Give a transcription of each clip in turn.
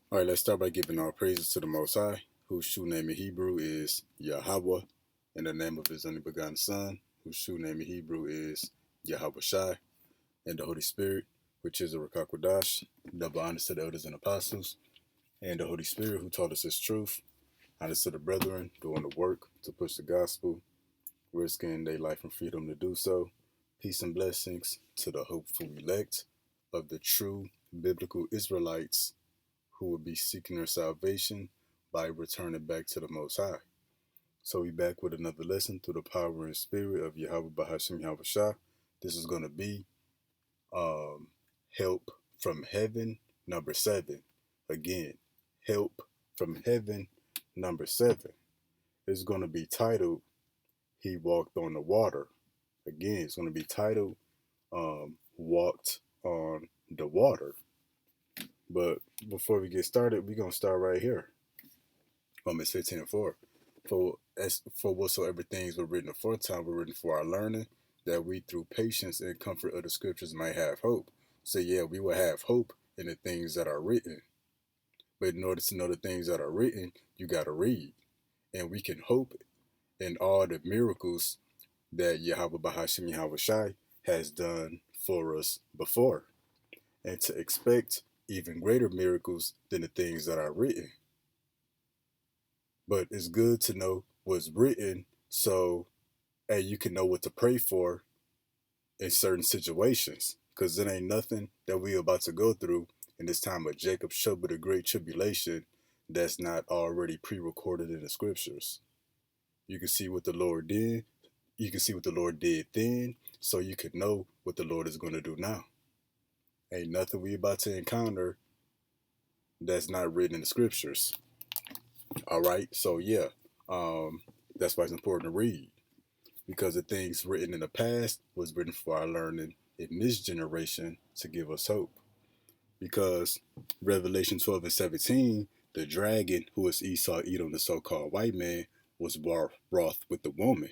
All right, let's start by giving our praises to the Most High, whose true name in Hebrew is Yahweh, in the name of his only begotten Son, whose true name in Hebrew is Yahweh Shai, and the Holy Spirit, which is the Rakakwadash, double honors to the elders and apostles, and the Holy Spirit, who taught us his truth, honors to the brethren, doing the work to push the gospel, risking their life and freedom to do so. Peace and blessings to the hopeful elect of the true biblical Israelites who will be seeking their salvation by returning back to the Most High. So we back with another lesson through the power and spirit of Yahweh Bahashim Yahweh Shah. This is going to be um, Help from Heaven, number 7. Again, Help from Heaven, number 7. It's going to be titled, He Walked on the Water. Again, it's going to be titled, Walked on the Water. But before we get started, we're going to start right here. Romans 15:4. For whatsoever things were written aforetime were written for our learning, that we through patience and comfort of the scriptures might have hope. So yeah, we will have hope in the things that are written. But in order to know the things that are written, you gotta read. And we can hope in all the miracles that Yahweh Bahashim Yahweh Shai has done for us before. And to expect even greater miracles than the things that are written. But it's good to know what's written so hey, you can know what to pray for in certain situations. Because it ain't nothing that we about to go through in this time of Jacob's trouble, the great tribulation, that's not already pre-recorded in the scriptures. You can see what the Lord did. You can see what the Lord did then, so you can know what the Lord is going to do now. Ain't nothing we about to encounter that's not written in the scriptures. All right, so yeah, that's why it's important to read. Because the things written in the past was written for our learning in this generation to give us hope. Because Revelation 12 and 17, the dragon, who is Esau, Edom, the so-called white man, was wroth with the woman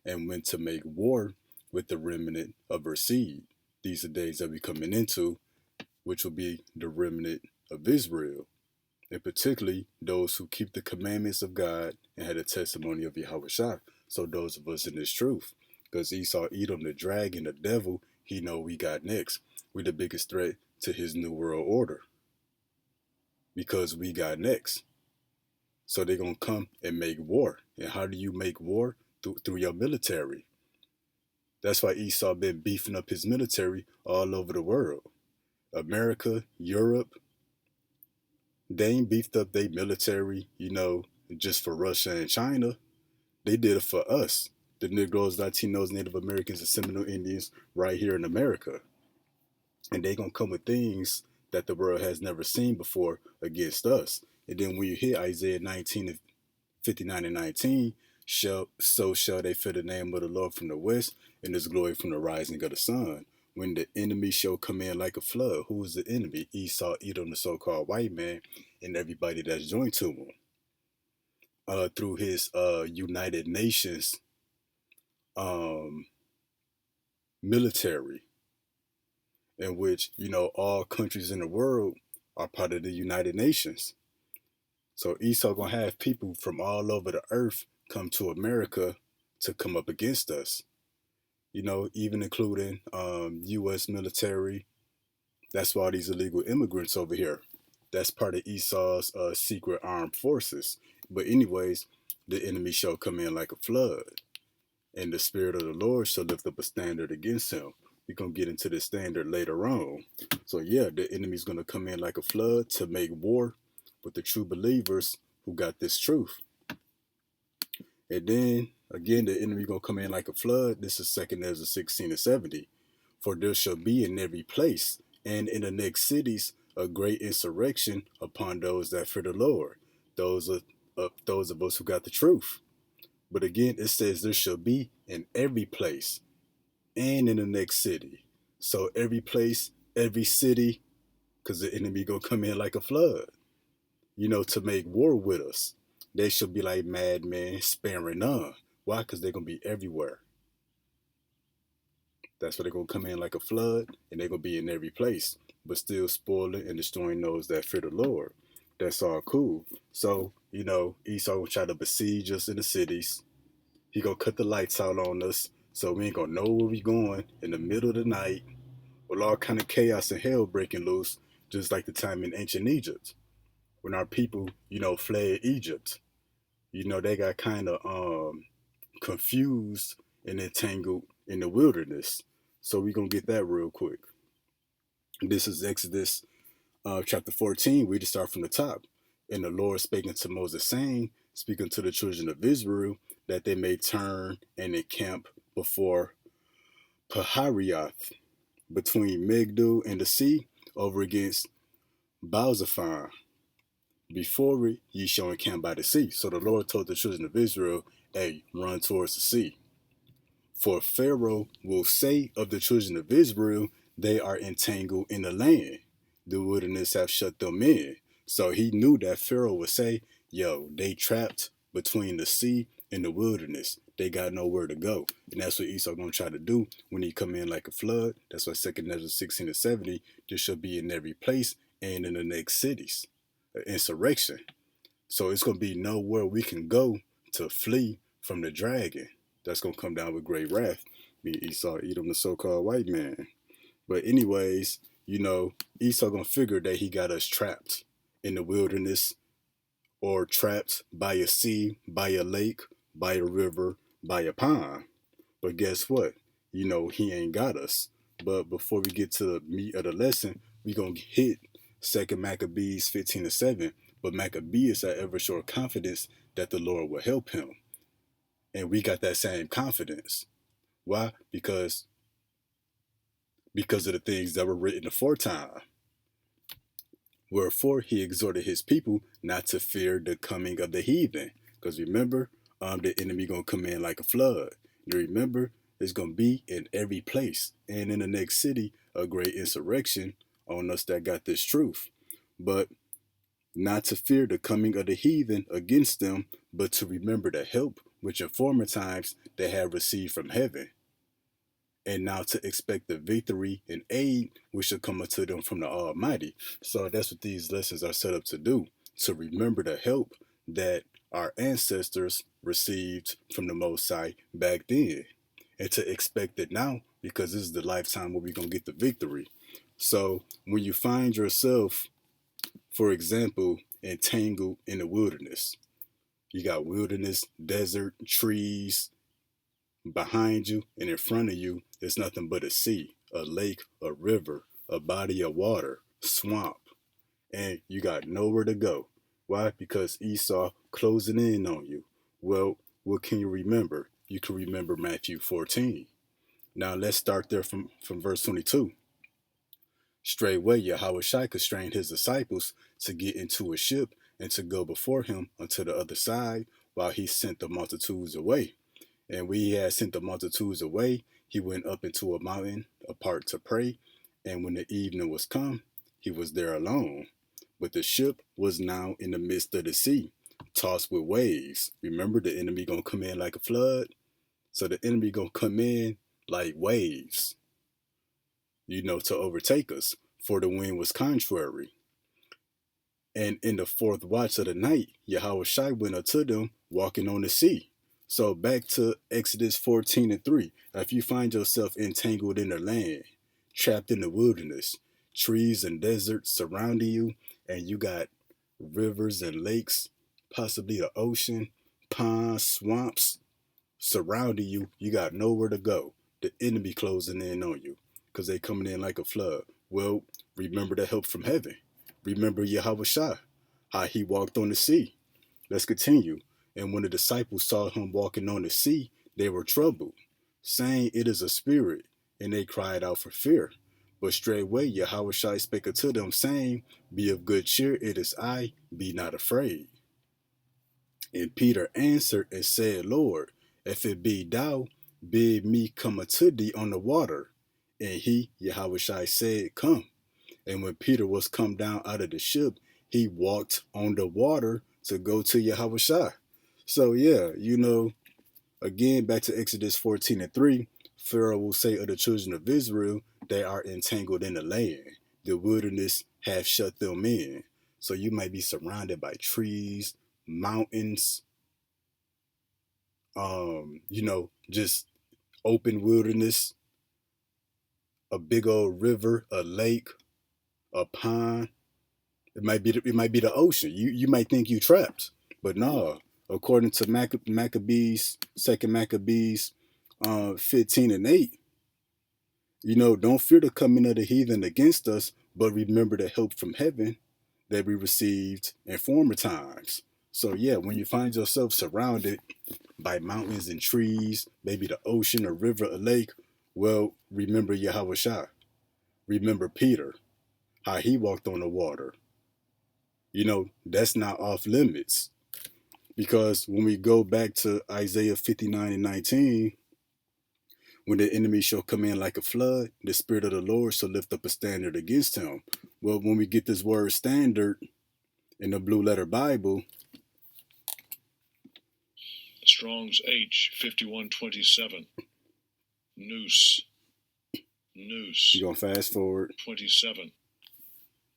and went to make war with the remnant of her seed. These are days that we're coming into, which will be the remnant of Israel, and particularly those who keep the commandments of God and had a testimony of Yahweh Shah. So those of us in this truth, because Esau, Edom, the dragon, the devil, he know we got next. We the biggest threat to his new world order because we got next. So they're gonna come and make war. And how do you make war? Through your military. That's why Esau been beefing up his military all over the world. America, Europe, they ain't beefed up their military, just for Russia and China. They did it for us, the Negroes, Latinos, Native Americans, and Seminole Indians right here in America. And they gonna come with things that the world has never seen before against us. And then when you hear Isaiah 19:59 and 19, so shall they fear the name of the Lord from the west, and his glory from the rising of the sun. When the enemy shall come in like a flood, who is the enemy? Esau, Edom, the so-called white man, and everybody that's joined to him. Through his United Nations um, military, in which all countries in the world are part of the United Nations. So Esau gonna have people from all over the earth come to America to come up against us. Even including U.S. military. That's why these illegal immigrants over here. That's part of Esau's secret armed forces. But anyways, the enemy shall come in like a flood, and the spirit of the Lord shall lift up a standard against him. We're going to get into the standard later on. So yeah, the enemy's going to come in like a flood to make war with the true believers who got this truth. And then again, the enemy going to come in like a flood. This is 2 Ezra 16 and 70. For there shall be in every place and in the next cities a great insurrection upon those that fear the Lord, those of us who got the truth. But again, it says there shall be in every place and in the next city. So every place, every city, because the enemy gonna come in like a flood, to make war with us. They shall be like madmen, sparing none. Why? Because they're gonna be everywhere. That's why they're gonna come in like a flood, and they're gonna be in every place, but still spoiling and destroying those that fear the Lord. That's all cool. So, Esau will try to besiege us in the cities. He gonna cut the lights out on us, so we ain't gonna know where we going in the middle of the night, with all kind of chaos and hell breaking loose, just like the time in ancient Egypt when our people, fled Egypt. They got kind of confused and entangled in the wilderness. So we gonna get that real quick. This is Exodus chapter 14. We just start from the top. And the Lord spake unto Moses, saying, speaking to the children of Israel, that they may turn and encamp before Pahariath, between Migdol and the sea, over against Baalzephon. Before it, ye shall encamp by the sea. So the Lord told the children of Israel, hey, run towards the sea. For Pharaoh will say of the children of Israel, they are entangled in the land. The wilderness have shut them in. So he knew that Pharaoh would say, yo, they trapped between the sea and the wilderness. They got nowhere to go. And that's what Esau gonna try to do when he come in like a flood. That's why 2 Ezra 16 and 70, there shall be in every place and in the next cities. Insurrection. So it's gonna be nowhere we can go to flee from the dragon. That's gonna come down with great wrath. Me, Esau, Edom, the so-called white man. But anyways, Esau gonna figure that he got us trapped in the wilderness, or trapped by a sea, by a lake, by a river, by a pond. But guess what? He ain't got us. But before we get to the meat of the lesson, we gonna hit 2 Maccabees 15 and 7. But Maccabees had ever short confidence that the Lord will help him. And we got that same confidence. Why? Because of the things that were written aforetime. Wherefore he exhorted his people not to fear the coming of the heathen. Because remember, the enemy gonna come in like a flood. You remember, it's gonna be in every place. And in the next city, a great insurrection on us that got this truth. But not to fear the coming of the heathen against them, but to remember the help which in former times they had received from heaven, and now to expect the victory and aid which shall come unto them from the Almighty. So that's what these lessons are set up to do, to remember the help that our ancestors received from the Most High back then, and to expect it now, because this is the lifetime where we're going to get the victory. So when you find yourself, for example, entangled in the wilderness, you got wilderness, desert, trees. Behind you and in front of you is nothing but a sea, a lake, a river, a body of water, swamp. And you got nowhere to go. Why? Because Esau closing in on you. Well, what can you remember? You can remember Matthew 14. Now let's start there from verse 22. Straightway Yahushua constrained his disciples to get into a ship and to go before him unto the other side, while he sent the multitudes away. And when he had sent the multitudes away, he went up into a mountain apart to pray. And when the evening was come, he was there alone. But the ship was now in the midst of the sea, tossed with waves. Remember, the enemy gonna come in like a flood. So the enemy gonna come in like waves, to overtake us. For the wind was contrary. And in the fourth watch of the night, Yahushua went up to them, walking on the sea. So back to Exodus 14 and 3. If you find yourself entangled in the land, trapped in the wilderness, trees and deserts surrounding you, and you got rivers and lakes, possibly the ocean, ponds, swamps surrounding you, you got nowhere to go. The enemy closing in on you because they coming in like a flood. Well, remember the help from heaven. Remember Yahushua, how he walked on the sea. Let's continue. And when the disciples saw him walking on the sea, they were troubled, saying, it is a spirit, and they cried out for fear. But straightway Yahushua spake unto them, saying, be of good cheer, it is I, be not afraid. And Peter answered and said, Lord, if it be thou, bid me come unto thee on the water. And he, Yahushua, said, come. And when Peter was come down out of the ship, he walked on the water to go to Yahushua. So yeah, again, back to Exodus 14 and 3, Pharaoh will say of the children of Israel, they are entangled in the land. The wilderness hath shut them in. So you might be surrounded by trees, mountains, just open wilderness, a big old river, a lake, a pond. It might be the ocean. You might think you trapped, but no. According to Maccabees, Second Maccabees, 15:8, don't fear the coming of the heathen against us, but remember the help from heaven that we received in former times. So yeah, when you find yourself surrounded by mountains and trees, maybe the ocean, a river, a lake, well, remember Yahweh Shai. Remember Peter, how he walked on the water. That's not off limits. Because when we go back to Isaiah 59:19, when the enemy shall come in like a flood, the Spirit of the Lord shall lift up a standard against him. Well, when we get this word standard in the Blue Letter Bible, Strong's H 5127. Noose. You're going to fast forward. 27.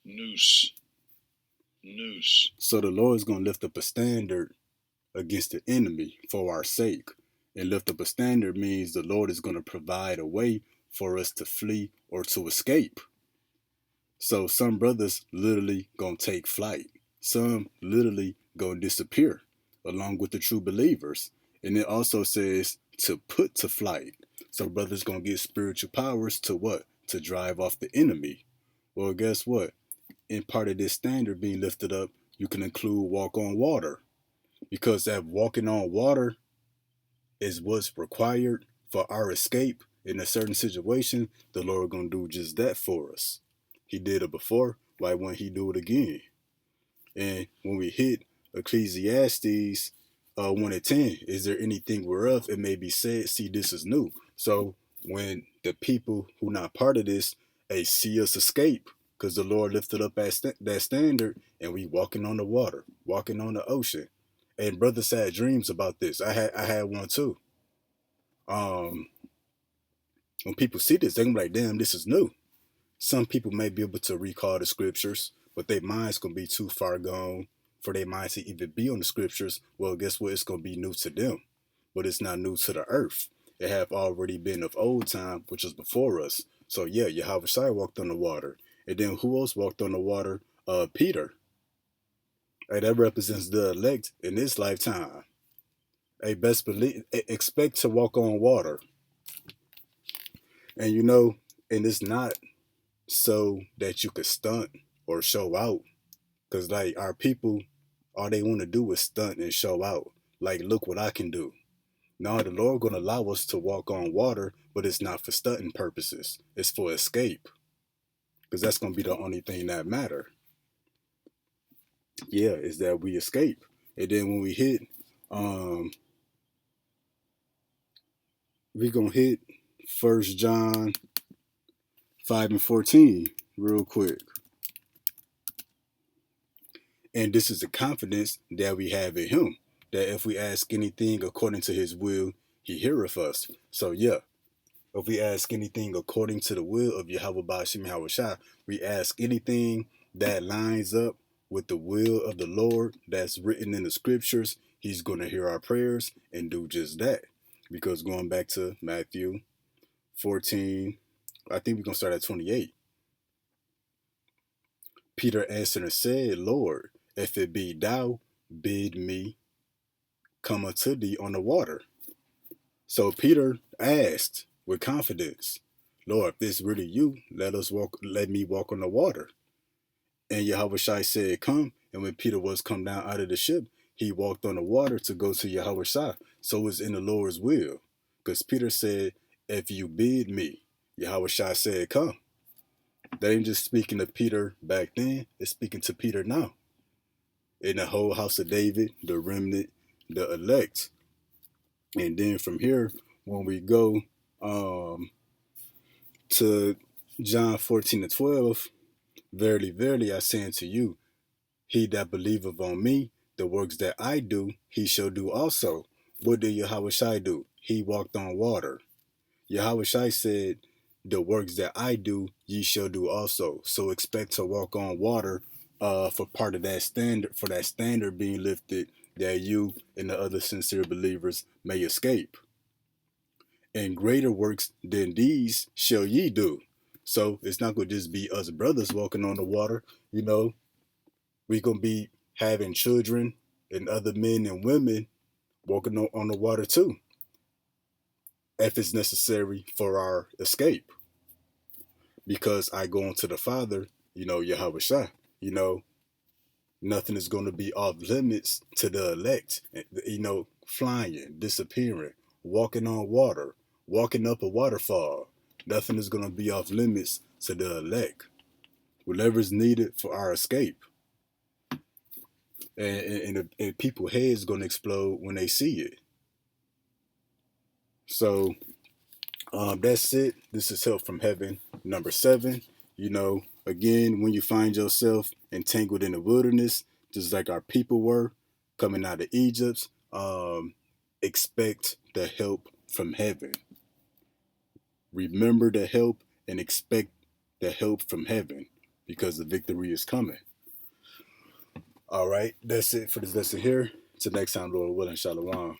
Noose. So the Lord is going to lift up a standard against the enemy for our sake. And lift up a standard means the Lord is going to provide a way for us to flee or to escape. So some brothers literally going to take flight. Some literally going to disappear along with the true believers. And it also says to put to flight. So brothers going to get spiritual powers to what? To drive off the enemy. Well, guess what? In part of this standard being lifted up, you can include walk on water. Because that walking on water is what's required for our escape in a certain situation. The Lord gonna do just that for us. He did it before. Why wouldn't he do it again? And when we hit Ecclesiastes 1:10, is there anything whereof it may be said, see, this is new? So when the people who not part of this, they see us escape, because the Lord lifted up that standard, and we walking on the water, walking on the ocean. And brothers had dreams about this. I had one too. When people see this, they're gonna be like, damn, this is new. Some people may be able to recall the scriptures, but their mind's gonna be too far gone for their mind to even be on the scriptures. Well, guess what? It's gonna be new to them, but it's not new to the earth. It have already been of old time, which was before us. So yeah, Yahweh Shai walked on the water. And then who else walked on the water? Peter. Hey, that represents the elect in this lifetime. Hey, best believe, expect to walk on water. And and it's not so that you could stunt or show out. Because, like, our people, all they want to do is stunt and show out. Like, look what I can do. No, the Lord going to allow us to walk on water, but it's not for stunting purposes. It's for escape. Because that's going to be the only thing that matter. Yeah, is that we escape. And then when we hit, we're going to hit 1 John 5:14 real quick. And this is the confidence that we have in him, that if we ask anything according to his will, he heareth us. So yeah, if we ask anything according to the will of Yahweh Ba'ashim Yahushua, we ask anything that lines up with the will of the Lord that's written in the scriptures, he's going to hear our prayers and do just that. Because going back to Matthew 14, I think we're going to start at 28. Peter answered and said, Lord, if it be thou, bid me come unto thee on the water. So Peter asked with confidence, Lord, if this really you, let me walk on the water. And Yahweh Shai said, come. And when Peter was come down out of the ship, he walked on the water to go to Yahweh Shai. So it's in the Lord's will. Because Peter said, if you bid me, Yahweh Shai said, come. That ain't just speaking to Peter back then, it's speaking to Peter now. In the whole house of David, the remnant, the elect. And then from here, when we go to John 14:12, verily, verily, I say unto you, he that believeth on me, the works that I do, he shall do also. What did Yahweh Shai do? He walked on water. Yahweh Shai said, the works that I do, ye shall do also. So expect to walk on water for part of that standard, for that standard being lifted, that you and the other sincere believers may escape. And greater works than these shall ye do. So it's not going to just be us brothers walking on the water. You know, we're going to be having children and other men and women walking on the water too, if it's necessary for our escape. Because I go unto the Father, Yahweh Shah, you know, nothing is going to be off limits to the elect, flying, disappearing, walking on water, walking up a waterfall. Nothing is going to be off limits to the elect. Whatever is needed for our escape. And people's heads going to explode when they see it. So that's it. This is Help from Heaven, number 7. Again, when you find yourself entangled in the wilderness, just like our people were coming out of Egypt, expect the help from heaven. Remember the help and expect the help from heaven, because the victory is coming. All right, that's it for this lesson here. Till next time, Lord willing, Shalom.